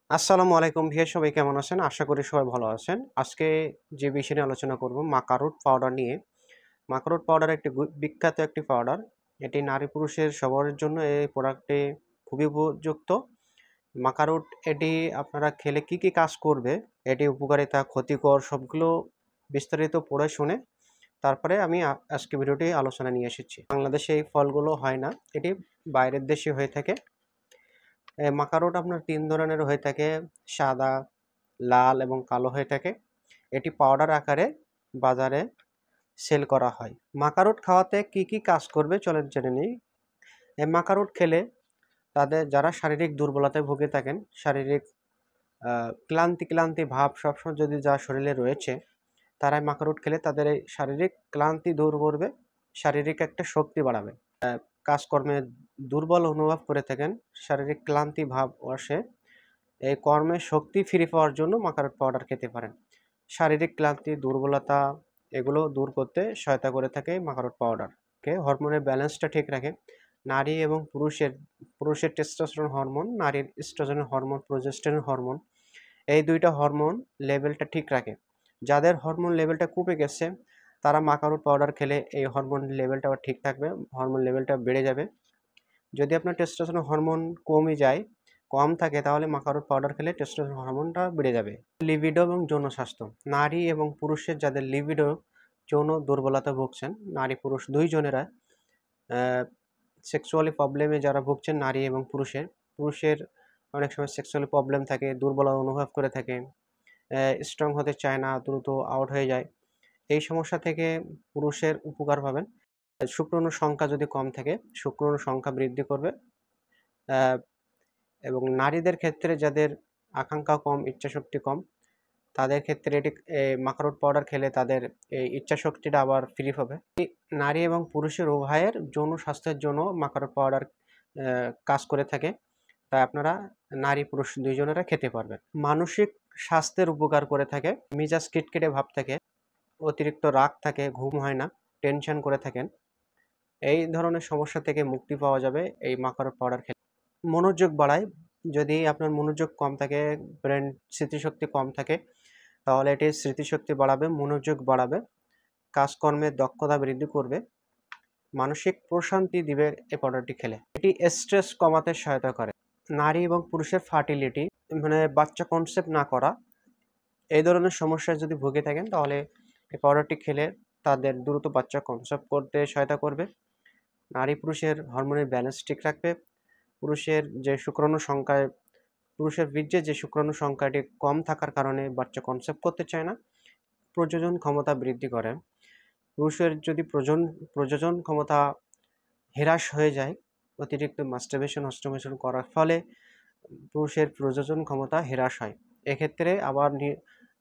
আসসালামু আলাইকুম ভাইয়া, সবাই কেমন আছেন? আশা করি সবাই ভালো আছেন। আজকে যে বিষয় নিয়ে আলোচনা করব মাকারুট পাউডার নিয়ে। মাকারুট পাউডার একটি বিখ্যাত একটি পাউডার। এটি নারী পুরুষের সবার জন্য এই প্রোডাক্টটি খুবই উপযুক্ত। মাকারুট এটি আপনারা খেলে কি কাজ করবে, এটি উপকারিতা, ক্ষতিকর সবগুলো বিস্তারিত পড়ে শুনে তারপরে আমি আজকে ভিডিওটি আলোচনায় নিয়ে এসেছি। বাংলাদেশে এই ফলগুলো হয় না, এটি বাইরের দেশে হয়ে থাকে। মাকারোট আপনার ৩ ধরনের হয়ে থাকে, সাদা, লাল এবং কালো হয়ে থাকে। এটি পাউডার আকারে বাজারে সেল করা হয়। মাকারোট খাওয়াতে কি কাজ করবে চলেন জেনে নিই। এই মাকারোট খেলে তাদের যারা শারীরিক দুর্বলতায় ভুগে থাকেন, শারীরিক ক্লান্তি ভাব সবসময় যদি যার শরীরে রয়েছে, তারা এই মাকারোট খেলে তাদের এই শারীরিক ক্লান্তি দূর করবে, শারীরিক একটা শক্তি বাড়াবে। কাজকর্মে দুর্বল অনুভব করে থাকেন, শারীরিক ক্লান্তি ভাব আসে, এই কর্মে শক্তি ফিরে পাওয়ার জন্য মাকারোট পাউডার খেতে পারেন। শারীরিক ক্লান্তি, দুর্বলতা এগুলো দূর করতে সহায়তা করে থাকে মাকারোট পাউডার। হরমোনের ব্যালেন্সটা ঠিক রাখে। নারী এবং পুরুষের টেস্টোস্টেরন হরমোন, নারীর ইস্ট্রোজেন হরমোন, প্রোজেস্টেরন হরমোন, এই দুইটা হরমোন লেভেলটা ঠিক রাখে। যাদের হরমোন লেভেলটা কমে গেছে তারা মাকারোট পাউডার খেলে এই হরমোন লেভেলটা আবার ঠিক থাকবে, হরমোন লেভেলটা বেড়ে যাবে। যদি আপনার টেস্টোস্টেরন হরমোন কম থাকে তাহলে মাকারোট পাউডার খেলে টেস্টোস্টেরন হরমোনটা বেড়ে যাবে। লিবিডো এবং যৌন স্বাস্থ্য, নারী এবং পুরুষের যাদের লিবিডো যৌন দুর্বলতা ভুগছেন, নারী পুরুষ দুইজনেরা সেক্সুয়ালি প্রবলেমে যারা ভুগছেন, নারী এবং পুরুষের অনেক সময় সেক্সুয়ালি প্রবলেম থাকে, দুর্বলতা অনুভব করে থাকে, স্ট্রং হতে চায় না, দ্রুত আউট হয়ে যায়। এই সমস্যা থেকে পুরুষের উপকার পাবেন। শুক্রাণুর সংখ্যা যদি কম থাকে, শুক্রাণুর সংখ্যা বৃদ্ধি করবে। এবং নারীদের ক্ষেত্রে যাদের আকাঙ্ক্ষা কম, ইচ্ছাশক্তি কম, তাদের ক্ষেত্রে এটি মাকারোট পাউডার খেলে তাদের এই ইচ্ছাশক্তিটা আবার ফিরে পাবে। নারী এবং পুরুষের উভয়ের যৌন স্বাস্থ্যের জন্য মাকারোট পাউডার কাজ করে থাকে, তাই আপনারা নারী পুরুষ দুইজনেরা খেতে পারবেন। মানসিক স্বাস্থ্যের উপকার করে থাকে। মেজাজ খিটখিটে ভাব থাকে, অতিরিক্ত রাগ থাকে, ঘুম হয় না, টেনশন করে থাকেন, এই ধরনের সমস্যা থেকে মুক্তি পাওয়া যাবে এই মাকারোট পাউডার খেলে। মনোযোগ বাড়ায়। যদি আপনার মনোযোগ কম থাকে, ব্রেন স্মৃতিশক্তি কম থাকে, তাহলে এটি স্মৃতিশক্তি বাড়াবে, মনোযোগ বাড়াবে, কাজকর্মের দক্ষতা বৃদ্ধি করবে, মানসিক প্রশান্তি দিবে এই পাউডারটি খেলে। এটি স্ট্রেস কমাতে সহায়তা করে। নারী এবং পুরুষের ফার্টিলিটি, মানে বাচ্চা কনসেপ্ট না করা, এই ধরনের সমস্যায় যদি ভুগে থাকেন তাহলে এই পাউডারটি খেলে তাদের দ্রুত বাচ্চা কনসেপ্ট করতে সহায়তা করবে। নারী পুরুষের হরমোনের ব্যালেন্স ঠিক রাখবে। পুরুষের বীর্যে যে শুক্রাণু সংখ্যাটি কম থাকার কারণে বাচ্চা কনসেপ্ট করতে চায় না, প্রজনন ক্ষমতা বৃদ্ধি করে। পুরুষের যদি প্রজনন ক্ষমতা হ্রাস হয়ে যায়, অতিরিক্ত মাস্টারবেশন করার ফলে পুরুষের প্রজনন ক্ষমতা হ্রাস হয়। এক্ষেত্রে আবার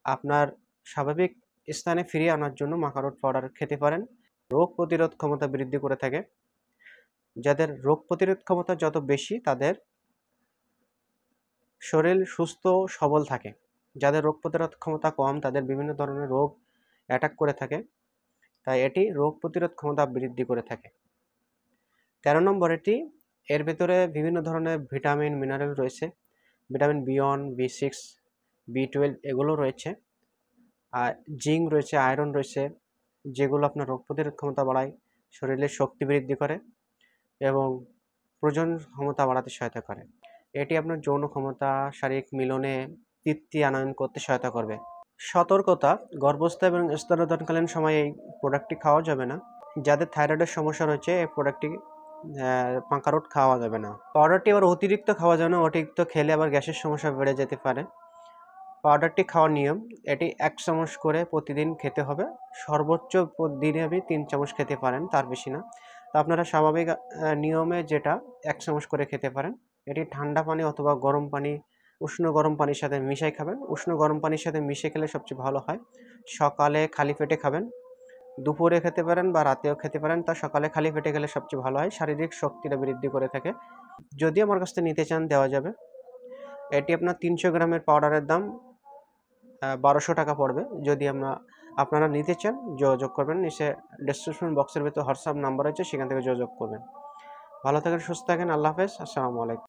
আপনার স্বাভাবিক স্থানে ফিরিয়ে আনার জন্য মাকারোট পাউডার খেতে পারেন। রোগ প্রতিরোধ ক্ষমতা বৃদ্ধি করে থাকে। যাদের রোগ প্রতিরোধ ক্ষমতা যত বেশি তাদের শরীর সুস্থ সবল থাকে। যাদের রোগ প্রতিরোধ ক্ষমতা কম তাদের বিভিন্ন ধরনের রোগ অ্যাটাক করে থাকে, তাই এটি রোগ প্রতিরোধ ক্ষমতা বৃদ্ধি করে থাকে। 13 নম্বর, এর ভেতরে বিভিন্ন ধরনের ভিটামিন মিনারেল রয়েছে। ভিটামিন B1, B6, B12 এগুলো রয়েছে, আর জিঙ্ক রয়েছে, আয়রন রয়েছে, যেগুলো আপনার রোগ প্রতিরোধ ক্ষমতা বাড়ায়, শরীরের শক্তি বৃদ্ধি করে এবং প্রজনন ক্ষমতা বাড়াতে সহায়তা করে। এটি আপনার যৌন ক্ষমতা, শারীরিক মিলনে তৃপ্তি আনয়ন করতে সহায়তা করবে। সতর্কতা, গর্ভস্থ এবং স্তন্যদানকালীন সময়ে এই প্রোডাক্টটি খাওয়া যাবে না। যাদের থাইরয়েডের সমস্যা রয়েছে এই প্রোডাক্টটি মাকারোট খাওয়া যাবে না। পাউডারটি আবার অতিরিক্ত খাওয়া যাবে না, অতিরিক্ত খেলে আবার গ্যাসের সমস্যা বেড়ে যেতে পারে। পাউডারটি খাওয়ার নিয়ম, এটি 1 চামচ করে প্রতিদিন খেতে হবে। সর্বোচ্চ দিনে আপনি 3 চামচ খেতে পারেন, তার বেশি না। তো আপনারা স্বাভাবিক নিয়মে যেটা 1 চামচ করে খেতে পারেন। এটি ঠান্ডা পানি অথবা গরম পানি, উষ্ণ গরম পানির সাথে মিশিয়ে খাবেন। উষ্ণ গরম পানির সাথে মিশিয়ে খেলে সবচেয়ে ভালো হয়। সকালে খালি পেটে খাবেন, দুপুরে খেতে পারেন বা রাতেও খেতে পারেন। তা সকালে খালি পেটে খেলে সবচেয়ে ভালো হয়, শারীরিক শক্তিটা বৃদ্ধি করে থাকে। যদি আমার কাছ থেকে নিতে চান দেওয়া যাবে। এটি আপনার 300 গ্রামের পাউডারের দাম 1200 টাকা পড়বে। যদি আপনারা নিতে চান যোগাযোগ করবেন, নিচে ডেসক্রিপশন বক্সের ভেতর হোয়াটসঅ্যাপ নাম্বার আছে, সেখান থেকে যোগাযোগ করবেন। ভালো থাকেন, সুস্থ থাকেন, আল্লাহ হাফেজ, আসসালামু আলাইকুম।